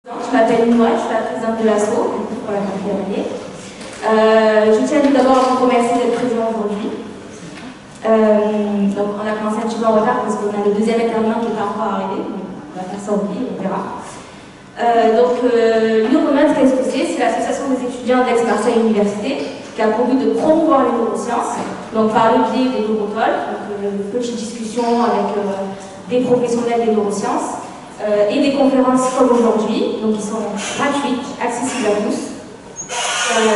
Je m'appelle Noa, je suis la présidente de l'ASSO pour la 4e année. Je tiens tout d'abord à vous remercier d'être présent aujourd'hui. Donc on a commencé un petit peu en retard parce qu'on a le deuxième intervenant qui n'est pas encore arrivé, donc on va faire ça au pire, on verra. L'Euromed, qu'est-ce que c'est? C'est l'association des étudiants d'Aix-Marseille Université qui a pour but de promouvoir les neurosciences, donc par le biais des neurotalks, donc petites discussions avec des professionnels des neurosciences. Et des conférences comme aujourd'hui, donc qui sont gratuites, accessibles à tous.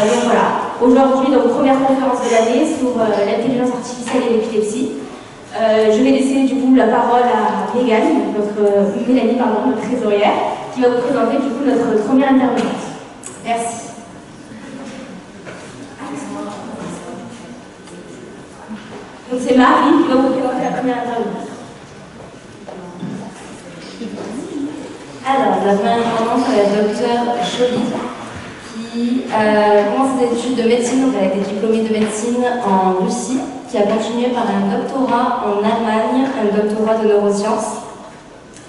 Donc voilà, aujourd'hui, donc première conférence de l'année sur l'intelligence artificielle et l'épilepsie. Je vais laisser du coup la parole à Mélanie, notre trésorière, qui va vous présenter du coup notre première intervenante. Merci. Donc c'est Marie qui va vous présenter la première intervenante. Alors, la première intervenante, c'est la docteure Joly, qui commence ses études de médecine, donc elle a été diplômée de médecine en Russie, qui a continué par un doctorat en Allemagne, un doctorat de neurosciences.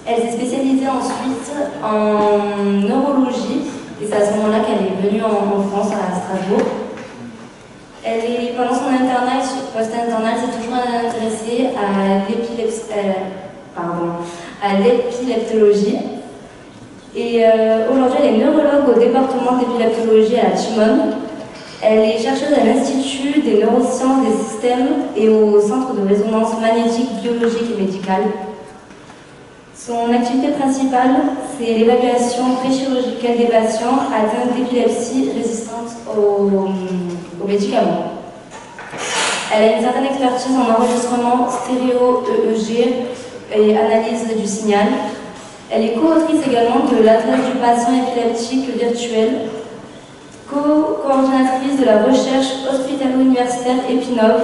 Elle s'est spécialisée ensuite en neurologie, et c'est à ce moment-là qu'elle est venue en France, à Strasbourg. Pendant son internat et post-internat, elle s'est toujours intéressée à l'épileptologie. Et aujourd'hui, elle est neurologue au département d'épileptologie à la Timone. Elle est chercheuse à l'Institut des neurosciences des systèmes et au Centre de résonance magnétique, biologique et médicale. Son activité principale, c'est l'évaluation préchirurgicale des patients atteints d'épilepsie résistante aux médicaments. Elle a une certaine expertise en enregistrement stéréo EEG et analyse du signal. Elle est co-autrice également de l'Atlas du patient épileptique virtuel, co-coordinatrice de la recherche hospitalo-universitaire Epinov.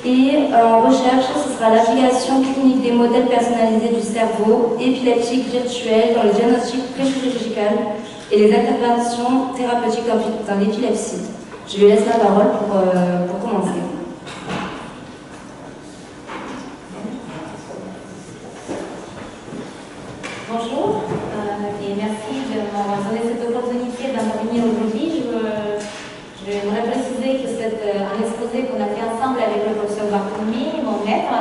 Et en recherche, ce sera l'application clinique des modèles personnalisés du cerveau épileptique virtuel dans le diagnostic préchirurgical et les interventions thérapeutiques dans l'épilepsie. Je lui laisse la parole pour commencer. Bonjour et merci de m'avoir donné cette opportunité d'intervenir aujourd'hui. Je voudrais préciser que c'est un exposé qu'on a fait ensemble avec le professeur Bartholomew, mon maître,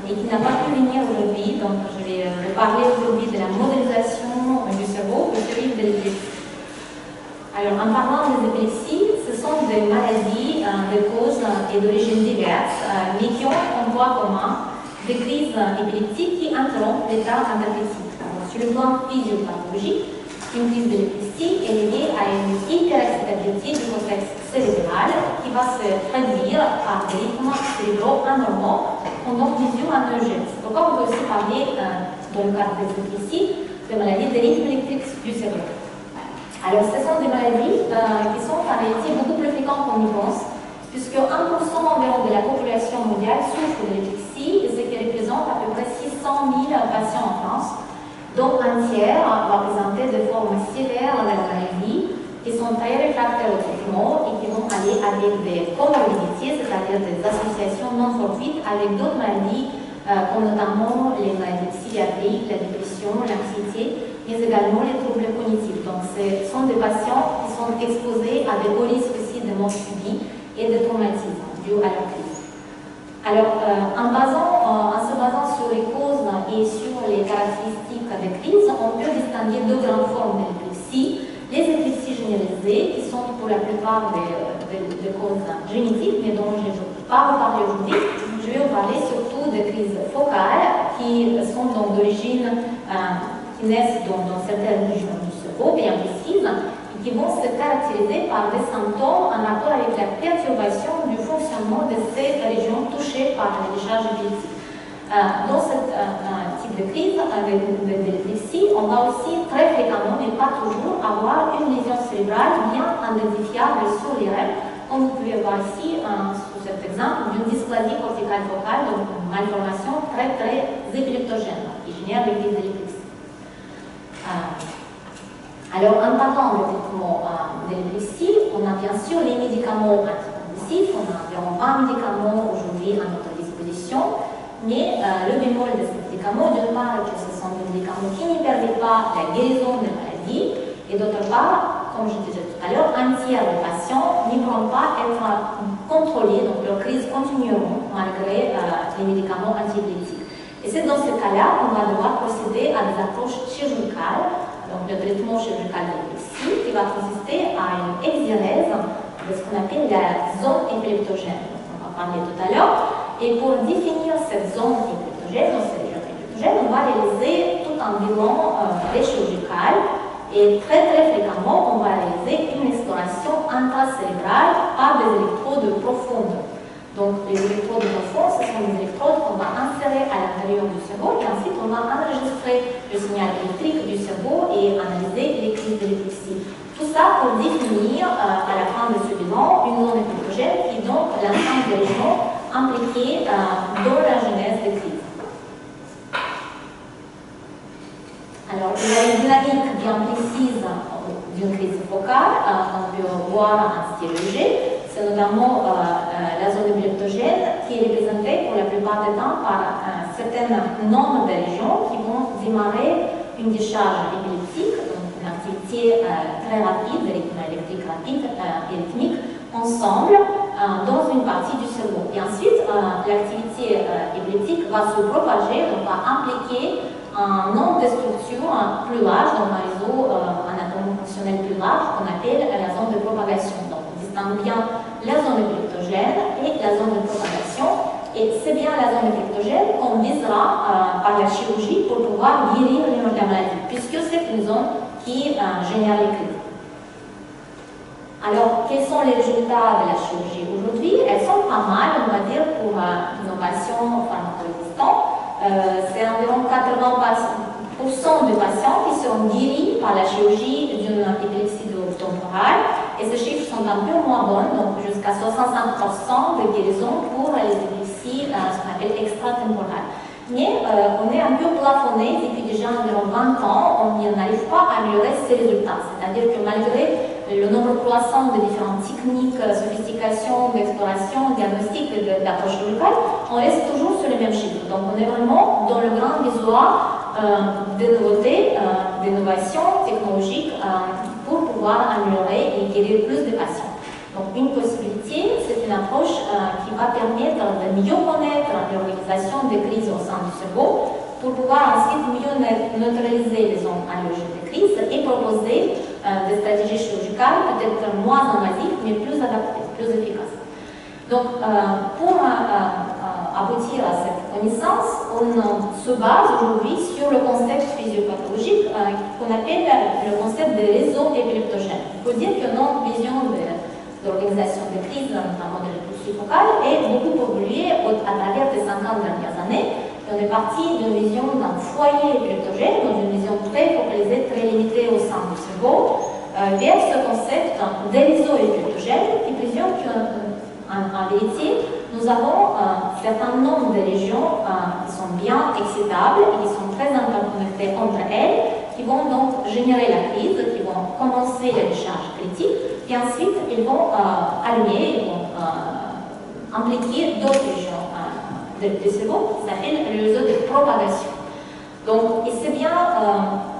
et qui n'a pas pu venir aujourd'hui. Donc je vais parler aujourd'hui de la modélisation du cerveau au suivi de l'épilepsie. Alors en parlant des épilepsies, ce sont des maladies de causes et d'origines diverses, mais qui ont un point commun, des crises épileptiques qui interrompent l'état anaplexique. Sur le plan physiopathologique, une crise d'épilepsie est liée à une hyperexcitabilité du cortex cérébral qui va se traduire par des rythmes cérébraux anormaux pendant plusieurs anérogenèses. Pourquoi on peut aussi parler, dans le cadre des épilepsies, de maladies de rythme électrique du cerveau. Alors, ce sont des maladies qui sont en réalité beaucoup plus fréquentes qu'on y pense, puisque 1% environ de la population mondiale souffre de l'épilepsie, ce qui représente à peu près 600 000 patients en France, dont un tiers va présenter de formes sévères de la maladie, qui sont très réfractaires au traitement et qui vont aller avec des comorbidités, c'est-à-dire des associations non fortuites avec d'autres maladies, comme notamment les maladies psychiatriques, la dépression, l'anxiété, mais également les troubles cognitifs. Donc, ce sont des patients qui sont exposés à des hauts risques aussi de mort subie et de traumatisme dû à la crise. Alors, en se basant sur les causes et sur les caractéristiques des crises, on peut distinguer deux grandes formes d'épilepsie. Les épilepsies généralisées, qui sont pour la plupart des causes génétiques, mais dont je ne vais pas vous parler aujourd'hui. Je vais vous parler surtout des crises focales, qui sont donc d'origine, qui naissent dans certaines régions du cerveau, bien précises, qui vont se caractériser par des symptômes en rapport avec la perturbation du fonctionnement de ces régions touchées par la décharge épileptique. Dans ce type de crise, avec l'épilepsie, on va aussi très fréquemment, mais pas toujours, avoir une lésion cérébrale bien identifiable sur l'IRM, comme vous pouvez voir ici, sous cet exemple, d'une dysplasie corticale focale, donc une malformation très épileptogène, qui génère des crises d'épilepsie. Alors, en parlant du traitement de l'épilepsie, on a bien sûr les médicaments anticonvulsifs, on a environ 20 médicaments aujourd'hui à notre disposition, Mais le bémol de ces médicaments, d'une part, que ce sont des médicaments qui ne permettent pas la guérison des maladies, et d'autre part, comme je disais tout à l'heure, un tiers des patients ne pourront pas être contrôlés, donc leurs crises continueront malgré les médicaments antibiotiques. Et c'est dans ce cas-là qu'on va devoir procéder à des approches chirurgicales, donc le traitement chirurgical de l'épilepsie, qui va consister à une exérèse de ce qu'on appelle la zone épileptogène. On va parler tout à l'heure. Et pour définir cette zone épileptogène, donc cette région épileptogène, on va réaliser tout un bilan chirurgical. Et très fréquemment, on va réaliser une exploration intracérébrale par des électrodes profondes. Donc, les électrodes profondes, ce sont des électrodes qu'on va insérer à l'intérieur du cerveau et ensuite on va enregistrer le signal électrique du cerveau et analyser les crises d'épilepsie. Tout ça pour définir à la fin de ce bilan une zone épileptogène qui est donc l'ensemble des régions impliquées dans la genèse des crises. Alors, il y a une dynamique bien précise d'une crise focale qu'on peut voir en stéréologie. C'est notamment la zone épileptogène qui est représentée pour la plupart du temps par un certain nombre de régions qui vont démarrer une décharge épileptique, donc une activité très rapide, de rythme électrique rapide et rythmique, ensemble dans une partie du cerveau. Et ensuite, l'activité épileptique va se propager, donc va impliquer un nombre de structures plus large, donc un réseau anatomique fonctionnel plus large qu'on appelle la zone de propagation. Donc, on distingue bien la zone épileptogène et la zone de propagation. Et c'est bien la zone épileptogène qu'on visera par la chirurgie pour pouvoir guérir la maladie, puisque c'est une zone qui génère les crises. Alors, quels sont les résultats de la chirurgie aujourd'hui? Elles sont pas mal, on va dire, pour l'innovation pharmacologistante. C'est environ 80% de patients qui seront guéris par la chirurgie d'une épilepsie temporale. Et ces chiffres sont un peu moins bons, donc jusqu'à 65% de guérison pour les épilepsies, ce qu'on appelle extratemporales. Mais on est un peu plafonné depuis déjà environ 20 ans, on n'arrive pas à améliorer ces résultats. C'est-à-dire que malgré le nombre croissant de différentes techniques, sophistication, d'exploration, diagnostic et d'approche chirurgicale, on reste toujours sur les mêmes chiffres. Donc on est vraiment dans le grand visoire des nouveautés, d'innovations technologiques pour pouvoir améliorer et guérir plus de patients. Donc une possibilité, c'est une approche qui va permettre de mieux connaître l'organisation des crises au sein du cerveau pour pouvoir ensuite mieux neutraliser les zones allergiques de crise et proposer des stratégies chirurgicales peut-être moins invasives mais plus adaptées, plus efficaces. Donc pour aboutir à cette connaissance, on se base aujourd'hui sur le concept physiopathologique qu'on appelle le concept de réseau épileptogène. Il faut dire que notre vision de l'organisation de crise, notamment de l'épilepsie focale, est beaucoup évoluée à travers les 50 dernières années. Et on est parti d'une vision d'un foyer épileptogène, donc une vision très focalisée, très limitée au sein du cerveau, vers ce concept des réseaux épileptogènes qui présume qu'en vérité, nous avons un certain nombre de régions qui sont bien excitables et qui sont très interconnectées entre elles, qui vont donc générer la crise, qui vont commencer la décharge critique, et ensuite ils vont allumer, ils vont impliquer d'autres régions de cerveau, qui s'appelle le réseau de propagation. Donc, et c'est bien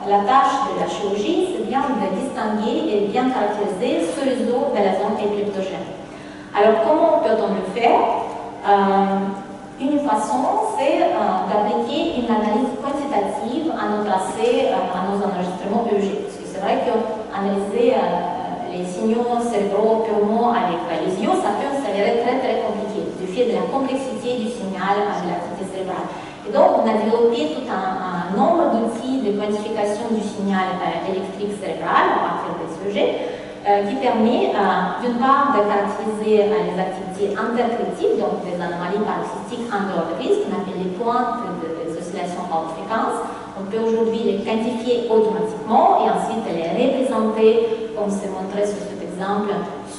la tâche de la chirurgie, c'est bien de distinguer et bien caractériser ce réseau de la zone épileptogène. Alors, comment peut-on le faire? Une façon, c'est d'appliquer une analyse quantitative à nos tracés, à nos enregistrements EEG. Parce que c'est vrai qu'analyser les signaux cérébraux purement avec les yeux, ça peut s'avérer très compliqué, du fait de la complexité du signal de l'activité cérébrale. Et donc, on a développé tout un nombre d'outils de quantification du signal électrique cérébral à partir des EEG, qui permet d'une part de caractériser les activités intercritiques, donc des anomalies paroxystiques endorphées, qu'on appelle les pointes des oscillations à haute fréquence. On peut aujourd'hui les quantifier automatiquement et ensuite les représenter, comme c'est montré sur cet exemple,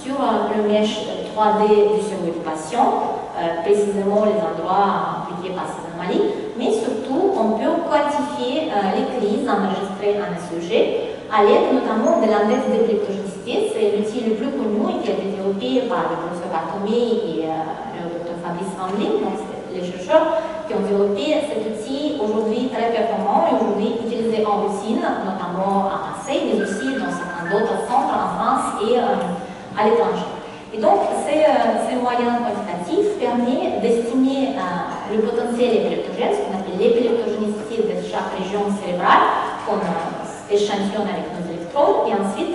sur le mesh 3D du cerveau du patient, précisément les endroits impliqués par ces anomalies, mais surtout on peut quantifier les crises enregistrées en SEG à l'aide notamment de l'index d'épileptogénicité. C'est l'outil le plus connu et qui a été développé par le professeur Barthomé et le docteur Fabrice Ramblin. Donc c'est les chercheurs qui ont développé cet outil aujourd'hui très performant et aujourd'hui utilisé en Russie, notamment à Marseille, mais aussi dans certains d'autres centres en France et à l'étranger. Et donc, ces moyens quantitatifs permettent d'estimer le potentiel épileptogène, ce qu'on appelle l'épileptogénicité de chaque région cérébrale, qu'on échantillonne avec nos électrodes, et ensuite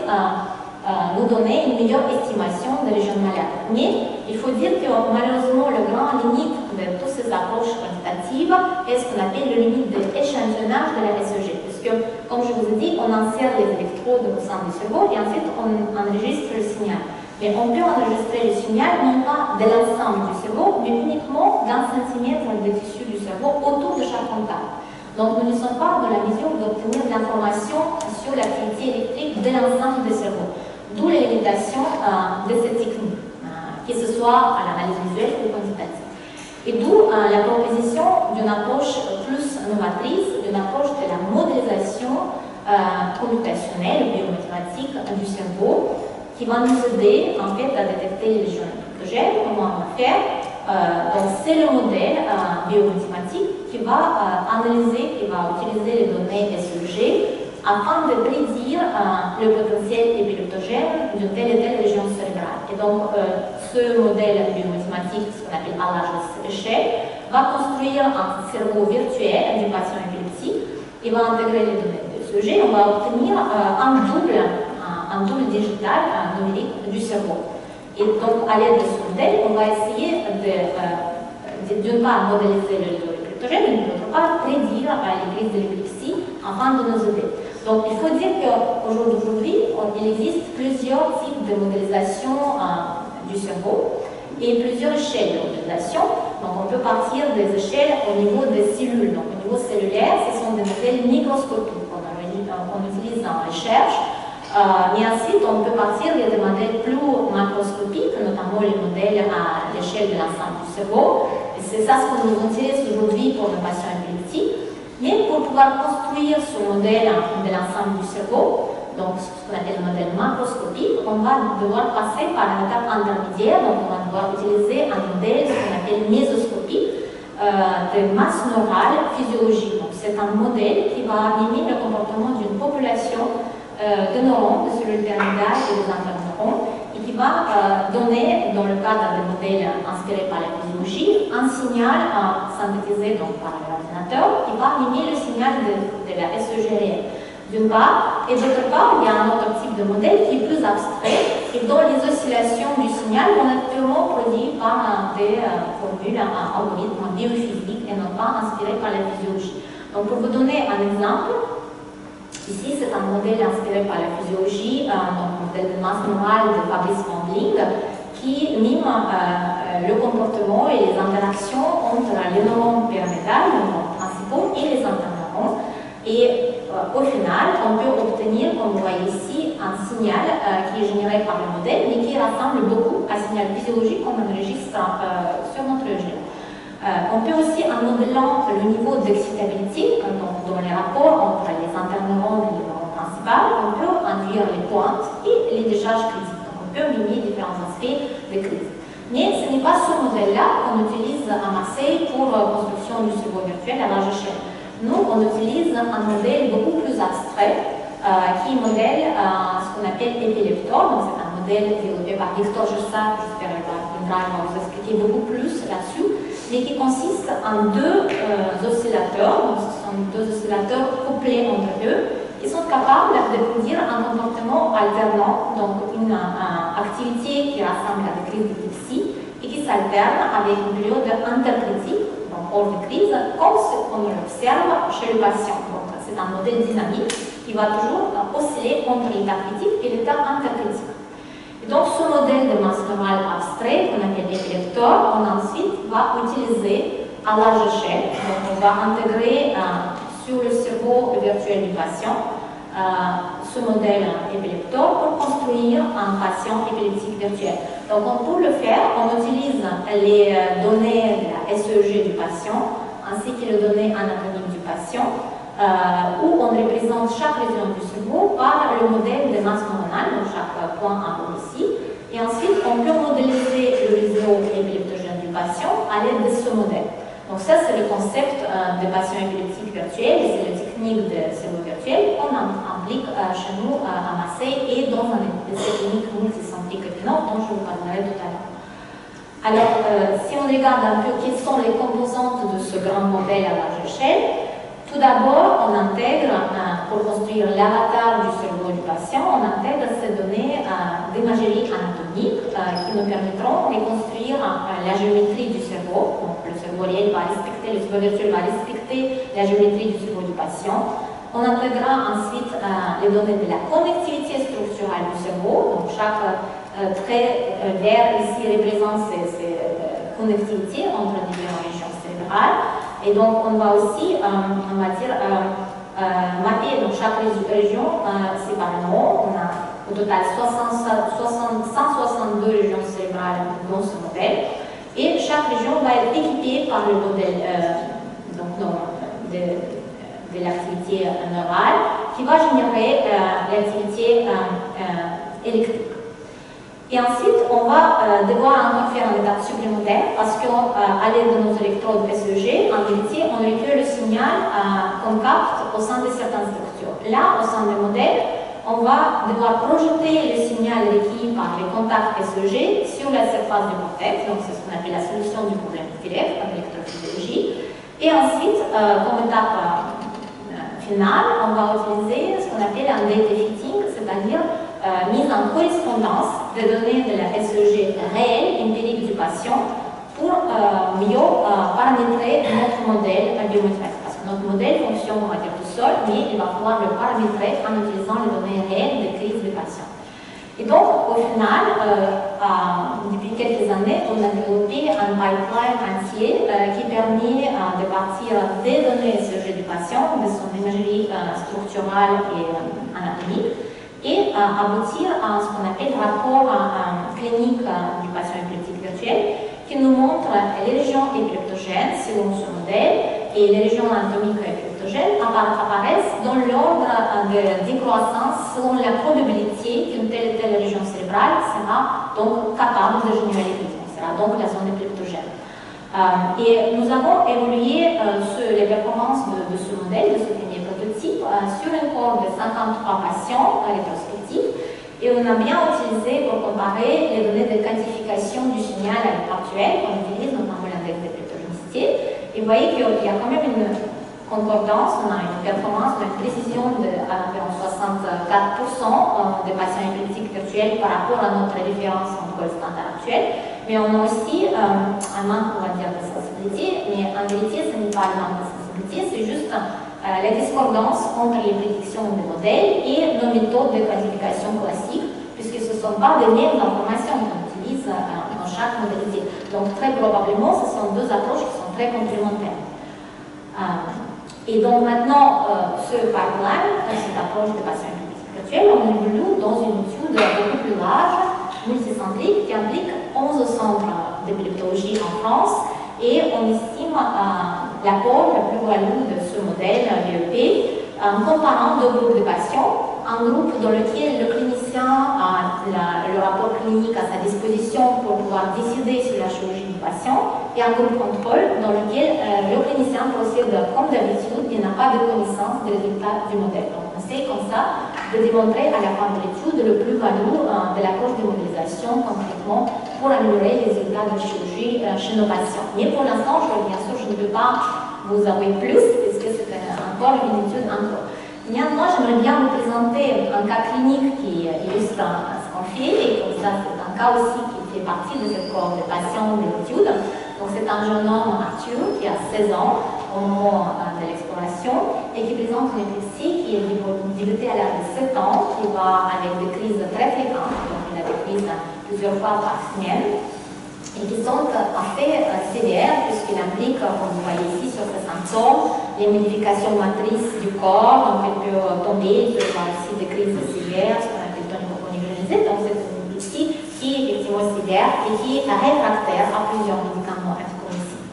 nous donner une meilleure estimation des régions malades. Mais il faut dire que malheureusement, le grand limite de toutes ces approches quantitatives est ce qu'on appelle le limite de l'échantillonnage de la SEG. Parce que, comme je vous ai dit, on insère les électrodes au sein du cerveau et ensuite on enregistre le signal. Mais on peut enregistrer le signal non pas de l'ensemble du cerveau, mais uniquement d'un centimètre de tissu du cerveau autour de chaque contact. Donc nous ne sommes pas dans la mesure d'obtenir de l'information sur l'activité électrique de l'ensemble du cerveau. D'où les limitations de cette technique, que ce soit à l'analyse visuelle ou quantitative. Et d'où la proposition d'une approche plus novatrice, d'une approche de la modélisation computationnelle, biomathématique du cerveau, qui va nous aider en fait à détecter les régions électrogènes. Comment on va faire? Donc c'est le modèle biomathématique qui va analyser, qui va utiliser les données SEG afin de prédire le potentiel épileptogène d'une telle et telle région cérébrale. Et donc ce modèle biomathématique, ce qu'on appelle à large échelle, va construire un cerveau virtuel du patient épileptique. Il va intégrer les données SEG. On va obtenir un double digital numérique du cerveau. Et donc, à l'aide de ce modèle, on va essayer d'une part modéliser le épileptogène, mais d'autre part prédire les crises de l'épilepsie afin de nous aider. Donc, il faut dire qu'aujourd'hui, il existe plusieurs types de modélisation du cerveau et plusieurs échelles de modélisation. Donc, on peut partir des échelles au niveau des cellules. Donc, au niveau cellulaire, ce sont des modèles microscopiques qu'on utilise en recherche. Mais ensuite, on peut partir de des modèles plus macroscopiques, notamment les modèles à l'échelle de l'ensemble du cerveau. Et c'est ça ce que nous utilise aujourd'hui pour les patients épileptiques. Mais pour pouvoir construire ce modèle de l'ensemble du cerveau, donc ce qu'on appelle le modèle macroscopique, on va devoir passer par une étape intermédiaire. Donc on va devoir utiliser un modèle, ce qu'on appelle mésoscopique, de masse neurale physiologique. Donc c'est un modèle qui va mimer le comportement d'une population de neurones, de cellules pyramidales et des interneurones, et qui va donner, dans le cadre des modèles inspirés par la physiologie, un signal synthétisé donc, par l'ordinateur qui va mimer le signal de la SEG réelle, d'une part, et d'autre part, il y a un autre type de modèle qui est plus abstrait et dont les oscillations du signal vont être purement produites par des formules, un algorithme biophysique et non pas inspiré par la physiologie. Donc, pour vous donner un exemple, ici, c'est un modèle inspiré par la physiologie, un modèle de masse neurale de Fabrice Wandling, qui mime le comportement et les interactions entre les neurones pyramidales, les neurones principaux, et les interneurones. Et au final, on peut obtenir, comme vous voyez ici, un signal qui est généré par le modèle, mais qui ressemble beaucoup à un signal physiologique qu'on enregistre sur notre EEG. On peut aussi, en modellant le niveau d'excitabilité, donc dans les rapports entre les interneurones et les neurones principaux, on peut induire les pointes et les décharges critiques. Donc on peut mimer différents aspects de crise. Mais ce n'est pas ce modèle-là qu'on utilise à Marseille pour la construction du cerveau virtuel à large échelle. Nous, on utilise un modèle beaucoup plus abstrait qui modèle ce qu'on appelle Epileptor. Donc c'est un modèle développé par Victor Jussat, j'espère qu'il va vous expliquer beaucoup plus là-dessus, mais qui consiste en deux oscillateurs, donc ce sont deux oscillateurs couplés entre eux, qui sont capables de produire un comportement alternant, donc une activité qui ressemble à des crises d'épilepsie et qui s'alterne avec une période intercritique, donc hors de crise, comme ce qu'on observe chez le patient. Donc c'est un modèle dynamique qui va toujours osciller entre l'état critique et l'état intercritique. Et donc ce modèle de masse neurale abstrait, qu'on appelle Epileptor, on ensuite va utiliser à large échelle. Donc on va intégrer sur le cerveau virtuel du patient ce modèle Epileptor pour construire un patient épileptique virtuel. Donc pour le faire, on utilise les données de la SEG du patient ainsi que les données anatomiques du patient où on représente chaque région du cerveau par le modèle de masse neuronale, donc chaque point en haut ici. Et ensuite, on peut modéliser le réseau épileptogène du patient à l'aide de ce modèle. Donc ça, c'est le concept de patient épileptique virtuel, et c'est la technique de cerveau virtuel qu'on applique chez nous à Marseille et dans un essai clinique multicentrique dont je vous parlerai tout à l'heure. Alors, si on regarde un peu quelles sont les composantes de ce grand modèle à large échelle, tout d'abord, on intègre, pour construire l'avatar du cerveau du patient, on intègre ces données d'imagerie anatomique qui nous permettront de reconstruire la géométrie du cerveau. Donc, le cerveau réel va respecter, le cerveau virtuel va respecter la géométrie du cerveau du patient. On intégrera ensuite les données de la connectivité structurelle du cerveau. Donc, chaque trait vert ici représente ces connectivités entre différentes régions cérébrales. Et donc, on va aussi, on va dire, mapper donc, chaque région séparément. On a au total 162 régions cérébrales dans ce modèle. Et chaque région va être équipée par le modèle de l'activité neurale qui va générer l'activité électrique. Et ensuite, on va devoir encore faire une étape supplémentaire parce qu'à l'aide de nos électrodes SEG, en vérité, on recueille le signal qu'on capte au sein de certaines structures. Là, au sein du modèle, on va devoir projeter le signal requis par les contacts SEG sur la surface du cortex, donc c'est ce qu'on appelle la solution du problème filaire en électrophysiologie. Et ensuite, comme étape finale, on va utiliser ce qu'on appelle un data fitting, c'est-à-dire mise en correspondance des données de la SEG réelle, empirique du patient, pour mieux paramétrer notre modèle biométrique. Parce que notre modèle fonctionne, on va dire, tout seul, mais il va pouvoir le paramétrer en utilisant les données réelles des crises du patient. Et donc, au final, depuis quelques années, on a développé un pipeline entier qui permet de partir des données SEG du patient, de son imagerie structurale et anatomique, et aboutir à ce qu'on appelle rapport clinique du patient épileptique virtuel, qui nous montre les régions épileptogènes selon ce modèle, et les régions anatomiques épileptogènes apparaissent dans l'ordre de décroissance selon la probabilité qu'une telle et telle région cérébrale sera donc capable de générer l'épilepsie, sera donc la zone épileptogène. Et nous avons évolué sur les performances de ce modèle, de ce premier prototype, sur une cohorte de 53 patients rétrospectifs, et on a bien utilisé pour comparer les données de quantification du signal à l'état actuel, qu'on utilise notamment l'index d'épileptogénicité. Et vous voyez qu'il y a quand même une concordance, on a une performance, une précision d'environ 64% des patients épileptiques virtuels par rapport à notre référence entre le standard actuel. Mais on a aussi un manque, on va dire, de sensibilité, mais en vérité, ce n'est pas le manque de sensibilité, c'est juste la discordance entre les prédictions des modèles et nos méthodes de quantification classiques, puisque ce ne sont pas les mêmes informations qu'on utilise dans chaque modalité. Donc, très probablement, ce sont deux approches qui sont très complémentaires. Et donc, maintenant, ce pipeline, cette approche de patient épileptique virtuel, on évolue dans une étude beaucoup plus large, multicentrique, qui implique 11 centres d'épileptologie en France, et on estime l'apport, la plus-value de ce modèle BEP en comparant deux groupes de patients, un groupe dans lequel le clinicien a le rapport clinique à sa disposition pour pouvoir décider sur la chirurgie du patient, et un groupe contrôle dans lequel le clinicien procède comme d'habitude, il n'a pas de connaissance des résultats du modèle. Donc on essaie comme ça de démontrer à la fin de l'étude le plus-value de l'approche de modélisation concrètement pour améliorer les résultats de chirurgie chez nos patients. Mais pour l'instant, bien sûr, je ne peux pas vous avouer plus, parce que c'est encore une étude en cours. Moi, j'aimerais bien vous présenter un cas clinique qui illustre ce qu'on fait, et comme ça, c'est un cas aussi qui fait partie de cette cohorte de patients de l'étude. Donc, c'est un jeune homme, Arthur, qui a 16 ans au moment de l'exploration, et qui présente une épilepsie qui est débutée à l'âge de 7 ans, qui va avec des crises très fréquentes, donc il a des crises plusieurs fois par semaine, et qui sont assez sévères, puisqu'il implique, comme vous voyez ici sur ce symptôme, les modifications motrices du corps, donc il peut tomber, il peut avoir aussi des crises sévères, ce qu'on appelle tonico-clonidogénisée. Donc c'est une épilepsie qui est effectivement sévère et qui est réfractaire à plusieurs médicaments anticonvulsifs.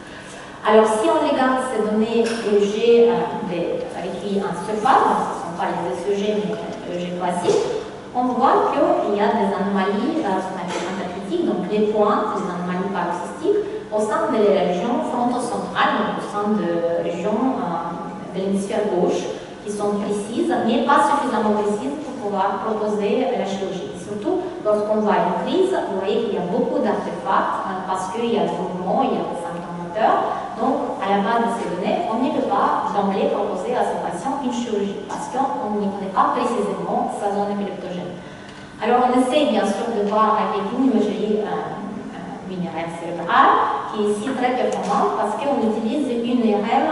Alors si on regarde ces données EEG écrites en surface, donc ce ne sont pas les ECG mais EEG classiques, on voit qu'il y a des anomalies, ce qu'on appelle antacritiques, donc les pointes, les anomalies paroxystiques, au sein de la région frontocentrale. centrale, donc au sein de régions de l'hémisphère gauche, qui sont précises, mais pas suffisamment précises pour pouvoir proposer la chirurgie. Surtout lorsqu'on voit une crise, vous voyez qu'il y a beaucoup d'artefacts parce qu'il y a des mouvements, il y a des symptômes moteurs. Donc, à la base de ces données, on ne peut pas d'emblée proposer à ce patient une chirurgie parce qu'on n'y connaît pas précisément sa zone épileptogène. Alors, on essaie bien sûr de voir avec une imagerie linéaire cérébrale qui est ici très performante parce qu'on utilise une IRM,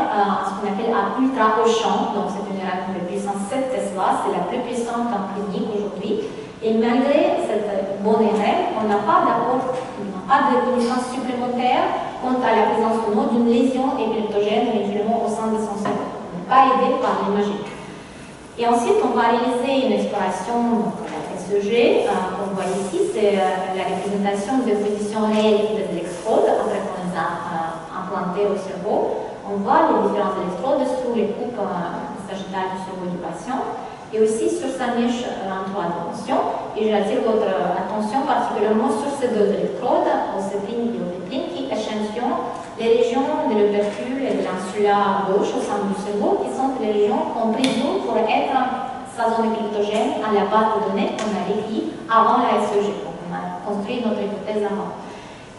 ce qu'on appelle à ultra haut champ. Donc, c'est une IRM de puissance 7 Tesla, c'est la plus puissante en clinique aujourd'hui. Et malgré cette bonne IRM, on n'a pas de connaissance supplémentaire quant à la présence ou non d'une lésion épileptogène éventuellement au sein de son cerveau. On n'est pas aidé par l'imagerie. Et ensuite, on va réaliser une exploration SEG. Comme vous voyez ici, c'est la représentation de positions réelles des électrodes après qu'on les a implantées au cerveau. On voit les différents électrodes sous les coupes sagittales du cerveau du patient et aussi sur sa mèche en 3 dimensions. Et j'attire votre attention particulièrement sur ces 2 électrodes, océtrine et iovétrine, qui échantillonnent les régions de l'opercule et de l'insula gauche au sein du cerveau, qui sont les régions qu'on présume pour être sa zone épileptogène à la base de données qu'on a écrite avant la SEG. Donc on a construit notre hypothèse avant.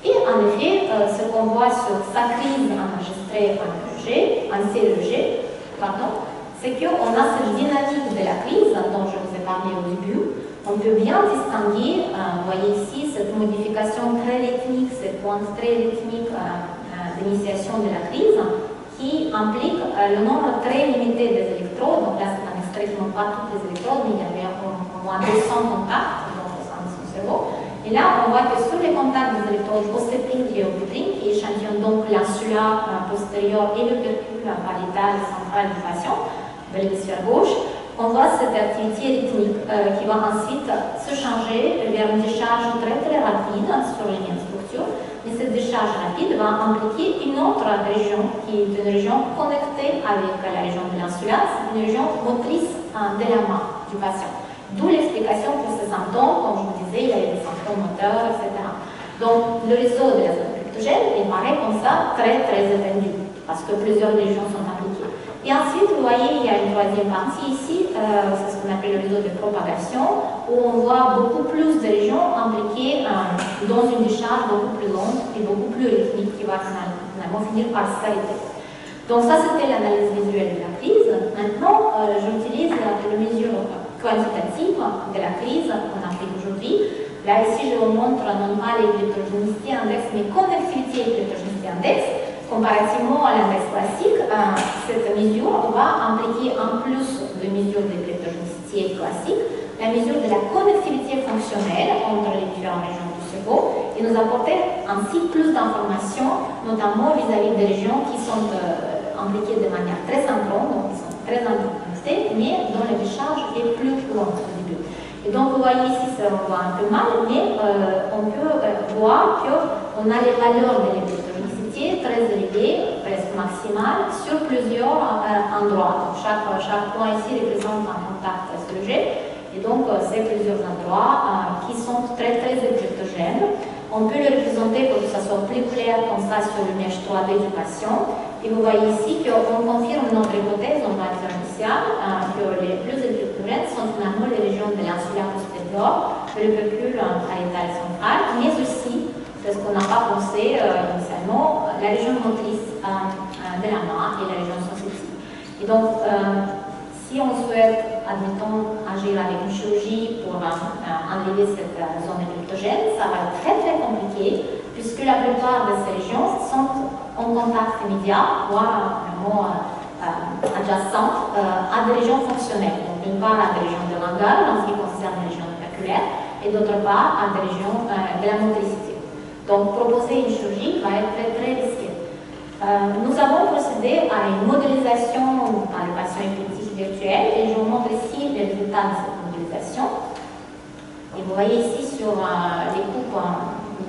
Et en effet, ce qu'on voit sur sa crise enregistrée en CEG, c'est qu'on a cette dynamique de la crise dont je vous ai parlé au début. On peut bien distinguer, vous voyez ici, cette modification très rythmique, cette pointe très rythmique d'initiation de la crise qui implique le nombre très limité des électrodes. Donc là, c'est un extrait qui ne montre pas toutes les électrodes, mais il y avait au moins 200 contacts au sein de son cerveau. Et là, on voit que sur les contacts des électrodes océtrine et iovétrine, qui échantillonnent donc l'insula postérieure et le percule pariétal central du patient, de l'hémisphère gauche, on voit cette activité rythmique qui va ensuite se changer vers une décharge très très rapide sur les mêmes structures. Mais cette décharge rapide va impliquer une autre région qui est une région connectée avec la région de l'insula, c'est une région motrice de la main du patient. D'où l'explication pour ces symptômes, comme je vous disais, il y a des symptômes moteurs, etc. Donc le réseau de la zone épileptogène est pareil comme ça, très très étendu, parce que plusieurs régions sont impliquées. Et ensuite, vous voyez, il y a une 3e partie ici, c'est ce qu'on appelle le réseau de propagation, où on voit beaucoup plus de régions impliquées dans une décharge beaucoup plus longue et beaucoup plus rythmique qui va finalement finir par s'arrêter. Donc ça, c'était l'analyse visuelle de la crise. Maintenant, j'utilise la mesure quantitative de la crise qu'on applique aujourd'hui. Là, ici, je vous montre non pas l'épileptogénicité index, mais connectivité épileptogénicité index. Comparativement à l'index classique, cette mesure va impliquer en plus de mesures d'épileptogénicité classique, la mesure de la connectivité fonctionnelle entre les différentes régions du cerveau et nous apporter ainsi plus d'informations, notamment vis-à-vis des régions qui sont impliquées de manière très synchrone, donc qui sont très interconnectées, mais dont la décharge est plus lente au début. Et donc, vous voyez ici, ça on voit un peu mal, mais on peut voir qu'on a les valeurs de l'épileptogénicité très élevées, presque maximales, sur plusieurs endroits. Donc, chaque point ici représente un contact SEG. Et donc, c'est plusieurs endroits qui sont très très épileptogènes. On peut le représenter pour que ça soit plus clair comme ça sur le mèche 3D du patient. Et vous voyez ici qu'on confirme notre hypothèse en base initiale que les plus épileptogènes sont finalement les régions de l'insula postérieure, de l'opercule pariétal central, mais aussi, c'est ce qu'on n'a pas pensé initialement, la région motrice de la main et la région sensitive. Et donc, si on souhaite, admettons, agir avec une chirurgie pour enlever cette zone épileptogène, ça va être très très compliqué, puisque la plupart de ces régions sont en contact immédiat, voire vraiment adjacentes à des régions fonctionnelles. Donc, d'une part, à des régions de langage, en ce qui concerne les régions operculaires, et d'autre part, à des régions de la motricité. Donc, proposer une chirurgie va être très très risqué. Nous avons procédé à une modélisation par le patient épileptique virtuel et je vous montre ici les résultats de cette modélisation. Et vous voyez ici sur les coupes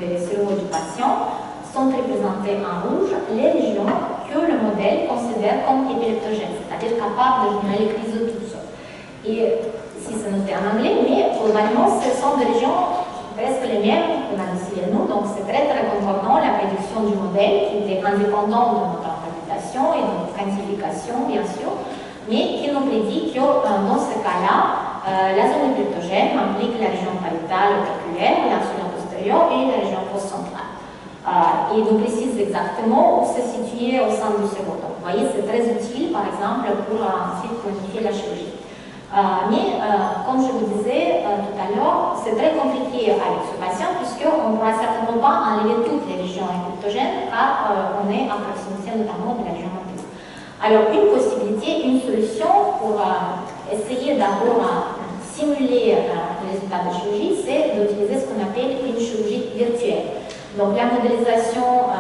des cerveaux du patient sont représentées en rouge les régions que le modèle considère comme épileptogènes, c'est-à-dire capables de générer les crises tout seul. Et ici c'est noté en anglais, mais globalement ce sont des régions presque les mêmes qu'on a ici et nous, donc c'est très très concordant la prédiction du modèle qui était indépendant de notre modélisation et de quantification, bien sûr, mais qui nous prédit que dans ce cas-là, la zone cryptogène implique la région pariétale oculaire, l'articulation postérieure et la région postcentrale. Et nous précise exactement où se situer au sein du cerveau. Donc, vous voyez, c'est très utile, par exemple, pour ensuite modifier la chirurgie. Mais, comme je vous disais tout à l'heure, c'est très compliqué avec ce patient puisqu'on ne pourra certainement pas enlever toutes les régions cryptogènes car on est à proximité notamment de la région motrice. Alors, une possibilité, une solution pour essayer d'abord simuler les résultats de chirurgie, c'est d'utiliser ce qu'on appelle une chirurgie virtuelle. Donc, la modélisation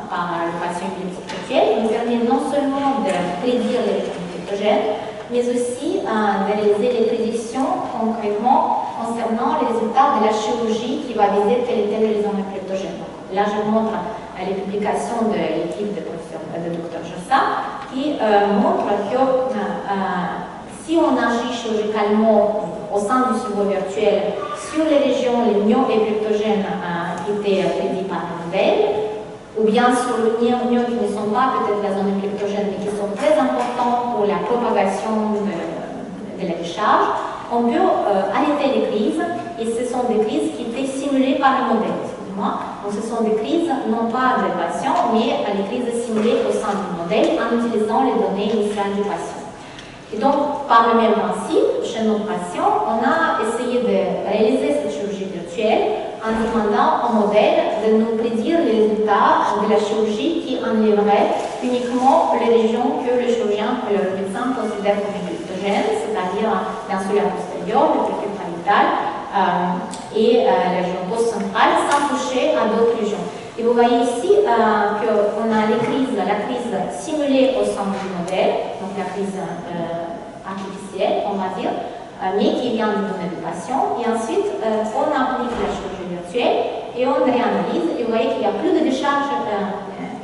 par le patient virtuel nous permet non seulement de prédire les régions cryptogènes, mais aussi de réaliser les prédictions concrètement concernant les résultats de la chirurgie qui va viser telle et telle région cryptogène. Là, je vous montre les publications de l'équipe de Dr. Jossa qui montre que si on agit chirurgicalement au sein du cerveau virtuel sur les régions les mieux cryptogènes qui étaient prédites par le modèle, ou bien sur les néons qui ne sont pas peut-être la zone cryptogène, mais qui sont très importants pour la propagation de la décharge, on peut arrêter les crises, et ce sont des crises qui étaient simulées par le modèle. Donc ce sont des crises, non pas des patients, mais les crises simulées au sein du modèle en utilisant les données initiales du patient. Et donc, par le même principe, chez nos patients, on a essayé de réaliser cette chirurgie virtuelle en demandant au modèle de nous prédire les résultats de la chirurgie qui enlèverait uniquement les régions que le chirurgien, que le médecin considère comme cryptogènes, c'est-à-dire l'insulaire postérieur, le préfet pariétal et la région post-centrale, sans toucher à d'autres régions. Et vous voyez ici qu'on a la crise simulée au sein du modèle, donc la crise artificielle, on va dire, mais qui vient des données du patient. Et ensuite, on applique la chirurgie virtuelle et on réanalyse. Et vous voyez qu'il n'y a plus de décharge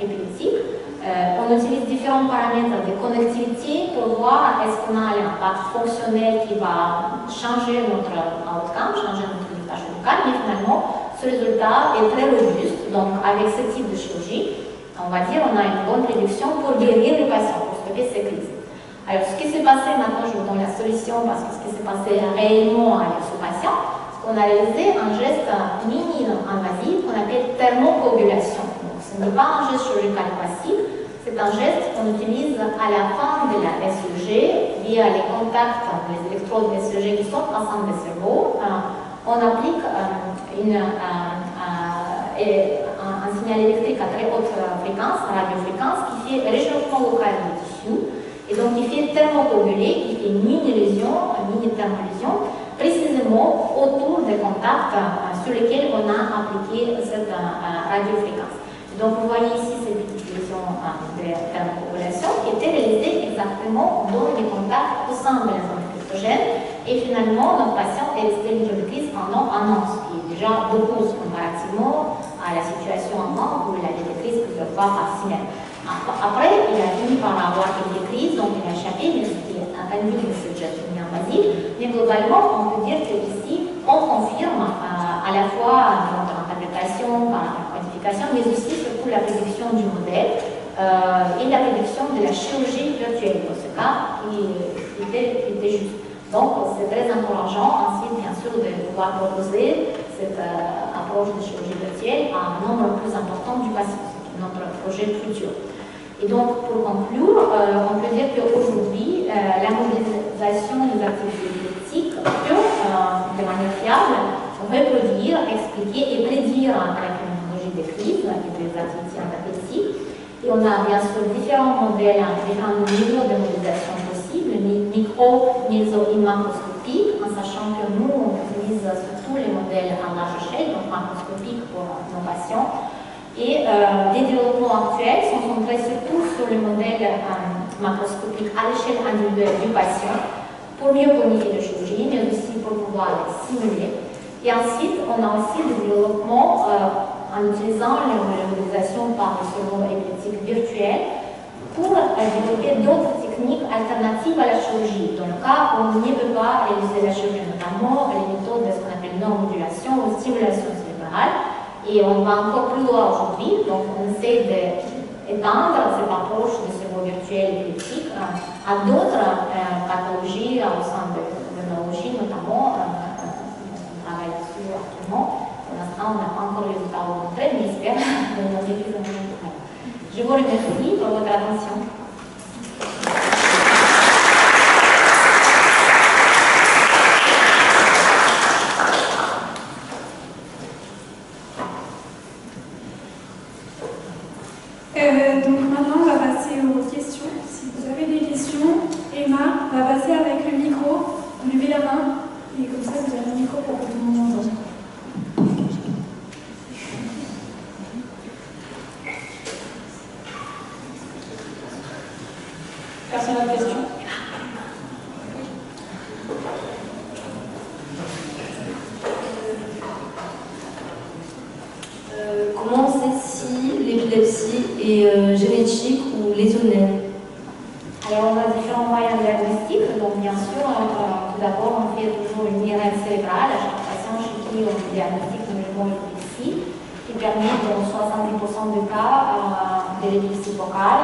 épileptique. On utilise différents paramètres de connectivité pour voir est-ce qu'on a l'impact fonctionnel qui va changer notre outcome, changer notre résultat chirurgical, mais finalement, ce résultat est très robuste. Donc, avec ce type de chirurgie, on va dire on a une bonne prédiction pour guérir le patient, pour stopper ces crises. Alors, ce qui s'est passé, maintenant je vous donne la solution parce que ce qui s'est passé réellement avec ce patient, c'est qu'on a réalisé un geste mini-invasif qu'on appelle thermocoagulation. Donc, ce n'est pas un geste chirurgical classique, c'est un geste qu'on utilise à la fin de la SEG via les contacts des électrodes SEG qui sont ensemble des cerveaux. On applique un signal électrique à très haute fréquence, radiofréquence, qui fait réchauffement local du tissu. Et donc, il fait thermocoaguler, il fait une mini-lésion, une mini-thermolésion, précisément autour des contacts sur lesquels on a appliqué cette radiofréquence. Donc, vous voyez ici cette petite lésion de thermocoagulation qui était réalisée exactement dans les contacts au sein de la zone cryptogène. Et finalement, notre patient est resté libre de crise pendant un an, ce qui est déjà beaucoup comparativement à la situation avant où il avait des crises plusieurs fois par semaine. Après, il a fini par avoir quelques crises, donc il a échappé, mais c'était attendu que ce geste invasif. Mais globalement, on peut dire qu'ici, on confirme à la fois notre interprétation par la quantification, mais aussi surtout la prédiction du modèle et la prédiction de la chirurgie virtuelle, dans ce cas, qui était juste. Donc, c'est très encourageant ensuite, bien sûr, de pouvoir proposer cette approche de chirurgie virtuelle à un nombre plus important du patient, ce qui est notre projet futur. Et donc, pour conclure, on peut dire qu'aujourd'hui, la modélisation des activités épileptiques peut, de manière fiable, reproduire, expliquer et prédire la phénoménologie des crises et des activités antapétiques. Et on a bien sûr différents modèles, différents niveaux de modélisation possibles, micro, méso et macroscopiques, en sachant que nous, on utilise surtout les modèles à large échelle, donc macroscopiques pour nos patients. Et les développements actuels sont centrés surtout sur le modèle macroscopique à l'échelle individuelle du patient pour mieux planifier la chirurgie, mais aussi pour pouvoir les simuler. Et ensuite, on a aussi des développements en utilisant la modélisation par le cerveau épileptique virtuel pour développer d'autres techniques alternatives à la chirurgie, dans le cas où on ne peut pas réaliser la chirurgie, notamment les méthodes de ce qu'on appelle neuromodulation ou stimulation cérébrale. Et on va encore plus loin aujourd'hui, donc on essaie d'étendre cette approche du cerveau intellectuelle épileptique, à d'autres pathologies au sein de neurologie, notamment, on travaille dessus actuellement. Pour l'instant, on n'a pas encore les résultats à vous montrer, mais j'espère vous donner plus d'informations. Je vous remercie pour votre attention. Donc maintenant, on va passer aux questions. Si vous avez des questions, Emma va passer avec le micro. Vous levez la main et comme ça, vous avez le micro pour que tout le monde entende. Personne n'a de questions? Comment on sait si l'épilepsie est génétique ou lésionnelle? Alors, on a différents moyens diagnostiques. Donc, bien sûr, tout d'abord, on fait toujours une IRM cérébrale à chaque patient chez qui on diagnostique une épilepsie, qui permet, dans 70% des cas, de l'épilepsie focale,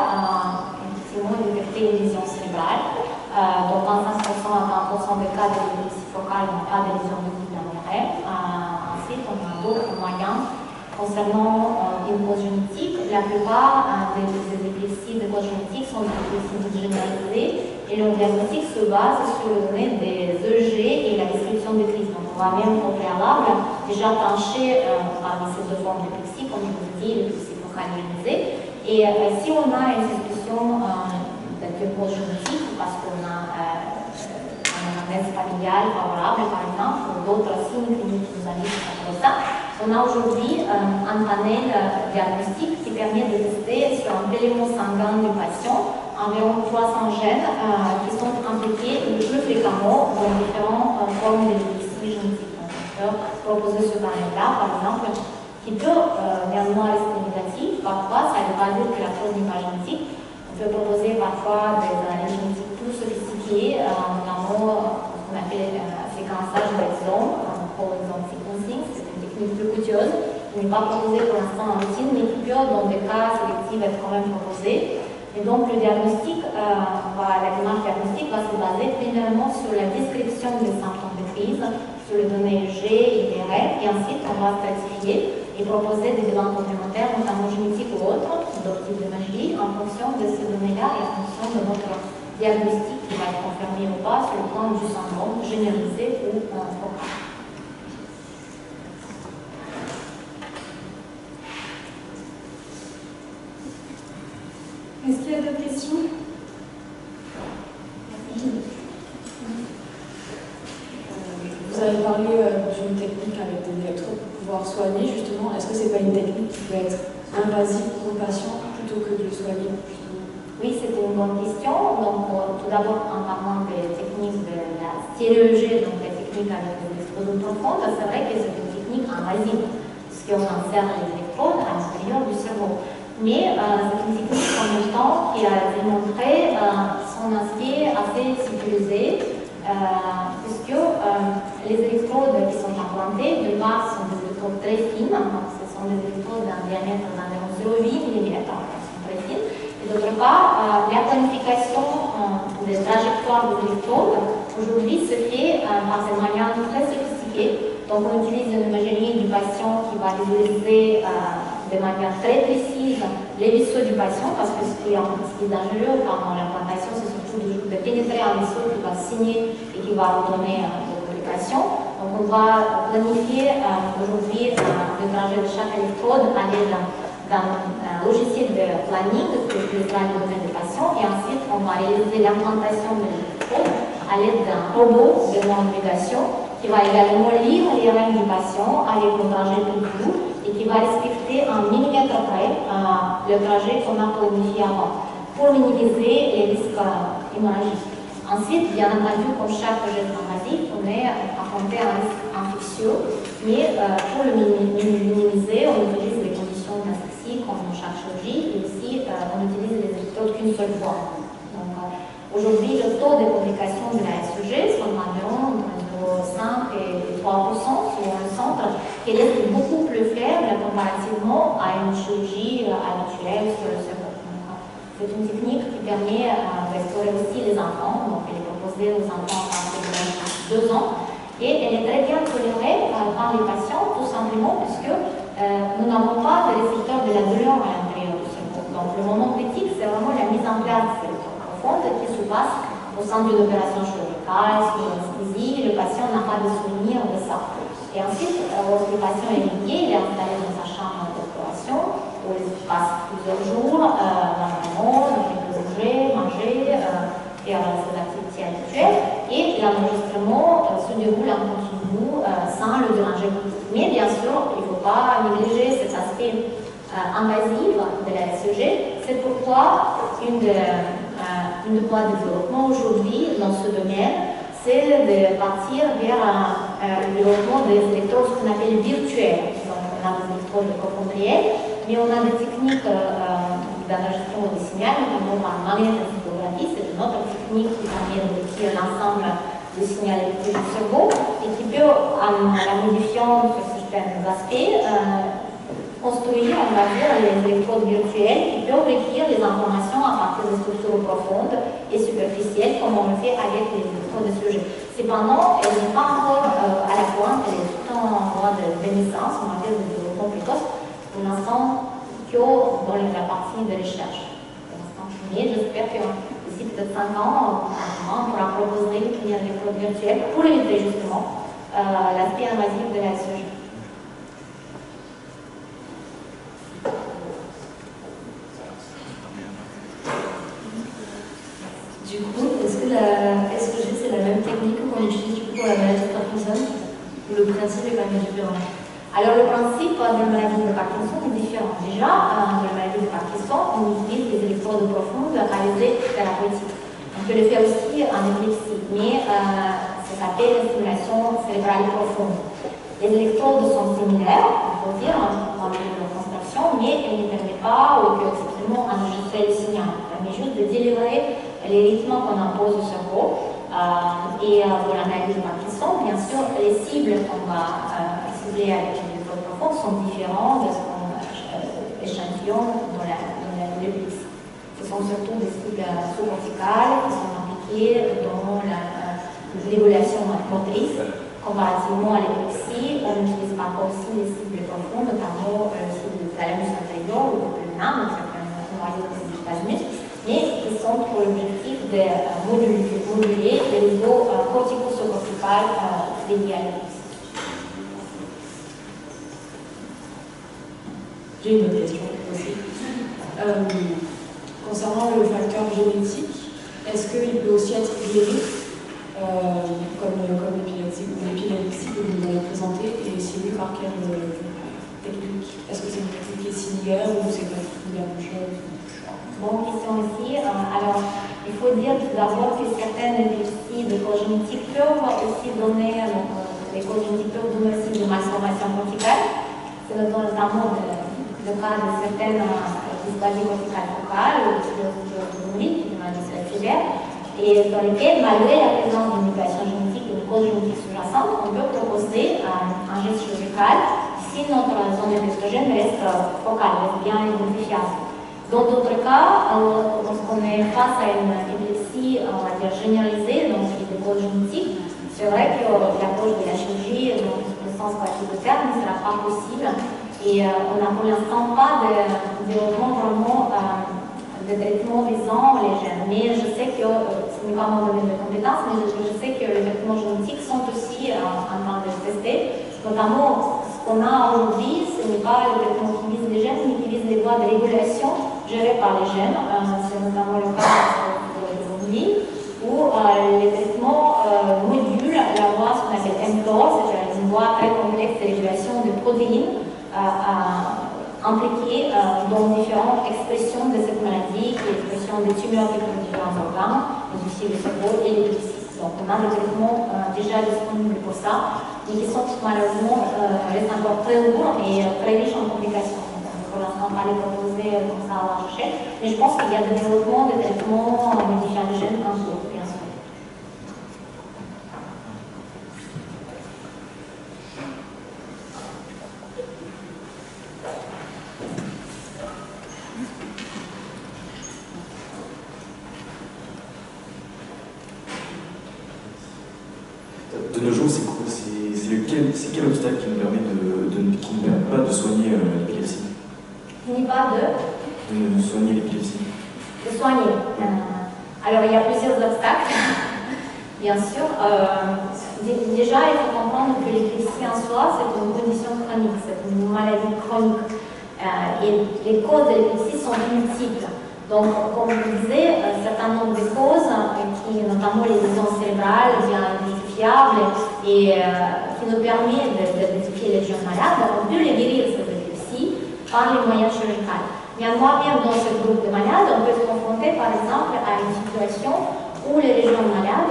effectivement, de détecter une lésion cérébrale. Donc, dans 15% à 20% des cas de l'épilepsie focale, on n'a pas de lésion de type d'AMRM. Ensuite, on a d'autres moyens. Concernant une cause génétique, la plupart des épilepsies de cause génétique sont des épilepsies généralisées et le diagnostic se base sur les données des EG et la description des crises. Donc on va même au préalable déjà trancher parmi ces deux formes d'épilepsie, comme je vous ai dit, l'épilepsie focalisée. Et si on a une suspicion de cause génétique, parce qu'on a une anamnèse familiale favorable par exemple, ou d'autres signes cliniques qui nous indiquent sur ça, on a aujourd'hui un panel diagnostique qui permet de tester sur un prélèvement sanguin du patient environ 300 gènes qui sont impliqués le plus fréquemment dans différentes formes d'épilepsie génétique. Donc, on peut proposer ce panel-là, par exemple, qui peut néanmoins rester négatif. Parfois, ça ne veut pas dire que la cause n'est pas génétique. On peut proposer parfois des analyses génétiques plus sophistiquées, notamment ce qu'on appelle séquençage d'exomes, whole exome sequencing. Plus coûteuse, qui n'est pas proposée pour l'instant en routine, mais qui peut, dans des cas sélectifs, être quand même proposée. Et donc, le diagnostic, la démarche diagnostique va se baser premièrement sur la description des symptômes de crise, sur les données G et IRM, et ensuite, on va stratifier et proposer des bilans complémentaires, notamment génétiques ou autres, d'autres types d'imagerie, en fonction de ces données-là et en fonction de notre diagnostic qui va être confirmé ou pas sur le plan du syndrome généralisé ou focal. Est-ce qu'il y a d'autres questions? Vous avez parlé d'une technique avec des électrodes pour pouvoir soigner, justement. Est-ce que ce n'est pas une technique qui peut être invasive pour le patient plutôt que de le soigner, justement? Oui, c'est une bonne question. Donc, tout d'abord, en parlant des techniques de la stéréologie, donc les techniques avec des électrodes profondes, c'est vrai que c'est une technique invasive, puisqu'on insère les électrodes à l'intérieur du cerveau. Mais c'est une technique en même temps qui a démontré son aspect assez sécurisé, puisque les électrodes qui sont implantées, d'une part, sont des électrodes très fines, donc ce sont des électrodes d'un diamètre d'environ 0,8 mm, donc elles sont très fines. Et d'autre part, la planification des trajectoires des électrodes aujourd'hui se fait par des moyens très sophistiqués. Donc on utilise une imagerie du patient qui va visualiser de manière très précise les vaisseaux du patient, parce que ce qui est dangereux pendant l'implantation, c'est surtout de pénétrer un vaisseau qui va signer et qui va redonner des complications. Donc on va planifier aujourd'hui le trajet de chaque électrode à l'aide d'un logiciel de planning qui utilisera les données des patients, et ensuite on va réaliser l'implantation de l'électrode à l'aide d'un robot de non-navigation qui va également lire les règles du patient avec le trajet prévu et qui va respecter un millimètre près le trajet qu'on a planifié avant pour minimiser les risques hémorragiques. Ensuite, bien entendu, comme chaque geste invasif, on est affronté à un risque infectieux, mais pour le minimiser, on utilise les conditions d'asphyxie comme dans chaque chirurgie, et aussi on utilise les électrodes qu'une seule fois. Donc aujourd'hui, le taux de complications de la SEG sont environ entre 5 et 3% sur un centre qui reste beaucoup plus faible comparativement à une chirurgie habituelle sur le cerveau. C'est une technique qui permet d'explorer aussi les enfants, donc elle est proposée aux enfants à partir de 2 ans, et elle est très bien tolérée par les patients, tout simplement puisque nous n'avons pas de récepteurs de la douleur à l'intérieur du cerveau. Donc le moment critique, c'est vraiment la mise en place de l'électrode profonde qui se passe au sein d'une opération chirurgicale, sous anesthésie, le patient n'a pas de souvenir de ça. Et ensuite, lorsque le patient est lié, il est installé dans sa chambre d'opération, où il passe plusieurs jours normalement, il fait bouger, manger, faire ses activités habituelles, et l'enregistrement se déroule en continu sans le déranger. Mais bien sûr, il ne faut pas négliger cet aspect invasif de la SEG. C'est pourquoi une voie de développement aujourd'hui dans ce domaine, c'est de partir vers le développement des électrodes, ce qu'on appelle virtuels. Donc on a des électrodes réelles, mais on a des techniques d'enregistrement des signaux, notamment par magnétoencephalographie. C'est une autre technique qui permet de décrire l'ensemble des signaux électriques du cerveau et qui peut, en la modifiant sur certains aspects, construire, on va dire, les électrodes virtuelles qui peuvent écrire les informations à partir de structures profondes et superficielles, comme on le fait avec les électrodes de sujet. Cependant, elle n'est pas encore à la pointe, elle est tout en voie de naissance, on va dire, de développement précoce, pour l'instant, que dans la partie de recherche. Mais j'espère que d'ici peut-être 5 ans, on pourra proposer une électrode virtuelle pour éviter justement l'aspect invasif de la SEG. Du coup, est-ce que la SEG c'est la même technique qu'on utilise pour la maladie de Parkinson ou le principe est quand même différent? Alors le principe de la maladie de Parkinson est différent. Déjà, dans la maladie de Parkinson, on utilise des électrodes profondes à visée thérapeutique. On peut le faire aussi en épilepsie, mais ça s'appelle la stimulation cérébrale profonde. Les électrodes sont similaires, on peut dire, en termes de construction, mais elles ne permettent pas ou exceptionnellement enregistrer le signal. Ça permet juste de délivrer les rythmes qu'on impose au cerveau. Et pour la maladie de Parkinson, bien sûr, les cibles qu'on va cibler avec les électrodes profondes sont différentes de ce qu'on échantillonne dans l'épilepsie. Ce sont surtout des cibles sous-corticales qui sont impliquées dans l'évaluation motrice. Comparativement à l'épilepsie, on n'utilise pas aussi les cibles profondes, notamment le cible du thalamus inférieur ou du NAM, donc certains spasmes, mais qui sont pour l'objectif de moduler les réseaux cortico-sous-corticales dédiés à l'épilepsie. J'ai une autre question aussi. Concernant le facteur génétique, est-ce qu'il peut aussi être guéri comme l'épilepsie que vous avez présenté, et si oui, par quelle technique? Est-ce que c'est une technique qui est similaire ou c'est pas la même chose? Bonne question aussi. Alors, il faut dire tout d'abord que certaines épilepsies de cause génétique peuvent aussi donner, les causes génétiques peuvent donner aussi de malformations corticales. C'est notamment le cas de certaines dysplasies corticales focales ou de l'autonomie, qui m'a dit sévère, et dans lesquelles, malgré la présence d'une mutation génétique, d'une cause génétique sous-jacente, on peut proposer un geste chirurgical si notre zone d'estrogène reste focale, reste bien identifiable. Dans d'autres cas, lorsqu'on est face à une épilepsie, on va dire généralisée, donc qui est de cause génétique, c'est vrai que l'approche de la chirurgie, dans le sens pratique de terme, ne sera pas possible. Et on n'a pour l'instant pas de développement vraiment de traitement visant les gènes. Mais je sais que, ce n'est pas mon domaine de compétence, mais je sais que les traitements génétiques sont aussi en train de se tester. Notamment, ce qu'on a aujourd'hui, ce n'est pas le traitement qui vise les gènes, mais qui vise les voies de régulation gérées par les gènes. C'est notamment le cas de l'autonomie, où les traitements modulent la voie, ce qu'on appelle mTOR, c'est une voie très complexe de régulation de protéines impliquées dans différentes expressions de cette maladie, qui est l'expression des tumeurs qui font différents organes, mais aussi le cerveau et l'épilepsie. Donc on a des traitements déjà disponibles pour ça, mais qui sont malheureusement restent encore très lourds et très riches en complications. Donc on ne peut pour l'instant pas les proposer comme ça à la recherche, mais je pense qu'il y a des développements de traitements modifiant les gènes en cours, bien sûr. De nos jours, c'est quel obstacle qui nous permet qui ne permet pas de soigner l'épilepsie? Il n'y a pas de soigner l'épilepsie. De soigner. Alors, il y a plusieurs obstacles, bien sûr. Déjà, il faut comprendre que l'épilepsie en soi, c'est une condition chronique, c'est une maladie chronique. Et les causes de l'épilepsie sont multiples. Donc, comme je vous disais, un certain nombre de causes, qui, notamment les lésions cérébrales, bien identifiables, et qui nous permettent d'identifier les jeunes malades, on peut les guérir, cette épilepsie, par les moyens chirurgicaux. Néanmoins, même dans ce groupe de malades, on peut se confronter, par exemple, à une situation où les régions malades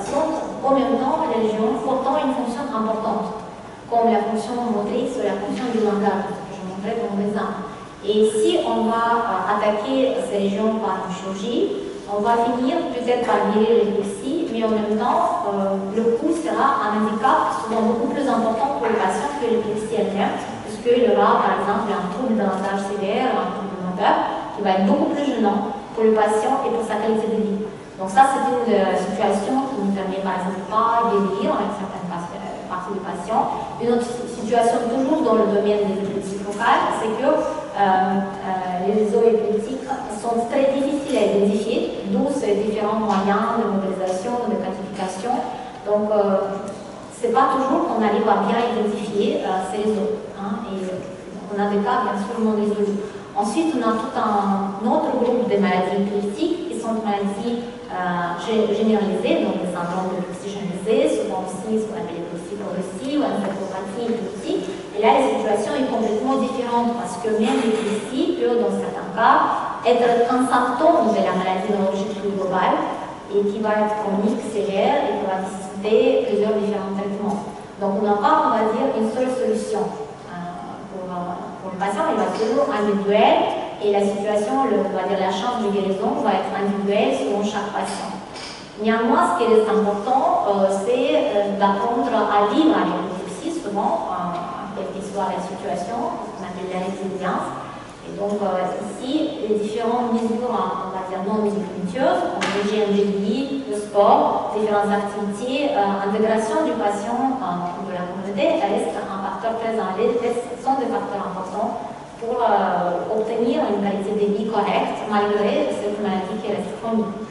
sont en même temps les régions portant une fonction importante, comme la fonction motrice ou la fonction du langage, que je montrais comme exemple. Et si on va attaquer ces régions par une chirurgie, on va finir peut-être par guérir l'épilepsie, mais en même temps, le coût sera un handicap souvent beaucoup plus important pour le patient que l'épilepsie elle-même, puisqu'il aura par exemple un trouble de langage sévère, un trouble moteur, qui va être beaucoup plus gênant pour le patient et pour sa qualité de vie. Donc ça, c'est une situation qui ne permet par exemple pas de guérir avec certaines parties du patient. Une autre situation toujours dans le domaine des épilepsies focales, c'est que les réseaux épileptiques sont très difficiles à identifier, d'où ces différents moyens de mobilisation, de quantification. Donc, c'est pas toujours qu'on arrive à bien identifier ces réseaux. Et on a des cas bien sûr non résolus. Ensuite, on a tout un autre groupe de maladies épileptiques qui sont des maladies généralisées, donc des syndromes d'épilepsie généralisée, souvent aussi ce qu'on appelle l'épilepsie progressive ou encéphalopathie épileptique. Et là, la situation est complètement différente parce que même l'épilepsie peut, dans certains cas, être un symptôme de la maladie neurologique plus globale et qui va être chronique, sévère et qui va nécessiter plusieurs différents traitements. Donc, on n'a pas, on va dire, une seule solution. Pour le patient, il va être toujours individuel et la situation, on va dire la chance de guérison va être individuelle selon chaque patient. Néanmoins, ce qui est important, c'est d'apprendre à vivre avec l'épilepsie, souvent, quelle que soit la situation, ce qu'on appelle la résilience. Et donc, ici, les différentes mesures, on va dire non médicamenteuses, comme le GMGI, le sport, différentes activités, intégration du patient de la communauté, reste un facteur très important, sont des facteurs importants pour obtenir une qualité de vie correcte, malgré cette maladie qui reste chronique.